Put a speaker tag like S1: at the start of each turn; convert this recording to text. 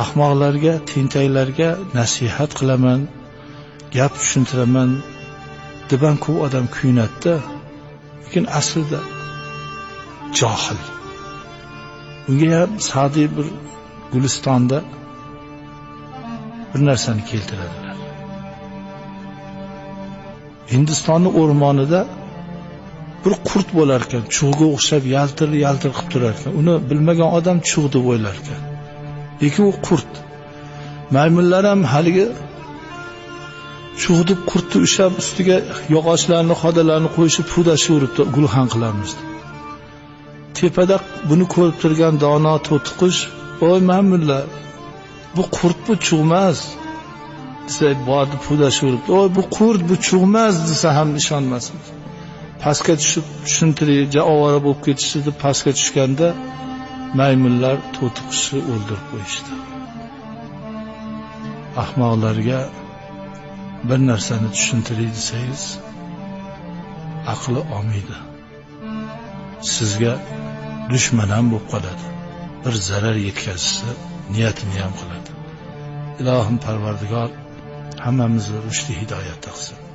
S1: ahmoqlarga, tentaklarga nasihat qilaman, gap tushuntiraman deb ham ko'p odam kuyinadi-da. Lekin aslida johil. Unga ham Sa'diy bir Gulistonda bir narsani keltiradilar. Hindistonning o'rmonida bir qurt bo'lar ekan, chug'ga o'xshab yaltir-yaltir qilib turar ekan. Uni bilmagan odam chug' deb o'ylar ekan. Lekin u qurt. Maymunlar ham haligi chug' deb qurtni ushlab ustiga yog'ochlarni, xodalarni qo'yishib pudashib gulxan qilamiz. Tepada buni ko'rib turgan dono to'tiqush, "Voy maymunlar, bu qurt, bu chug'mas." desa, bordi pudashib, "Voy bu qurt, bu chug'mas" desa ham ishonmasmiz. Pastga tushib tushuntirib, ovora bo'lib ketishdi deb pastga tushganda maymunlar to'tiqushni o'ldirib qo'yishdi. Ahmoqlarga bir narsani tushuntiring desangiz, aqli olmaydi. Sizga dushman ham bo'lib qoladi. Bir zarar yetkazishni niyatini ham qiladi. Ilohim Parvardigor hammamizni rushdi hidoyatda qilsin.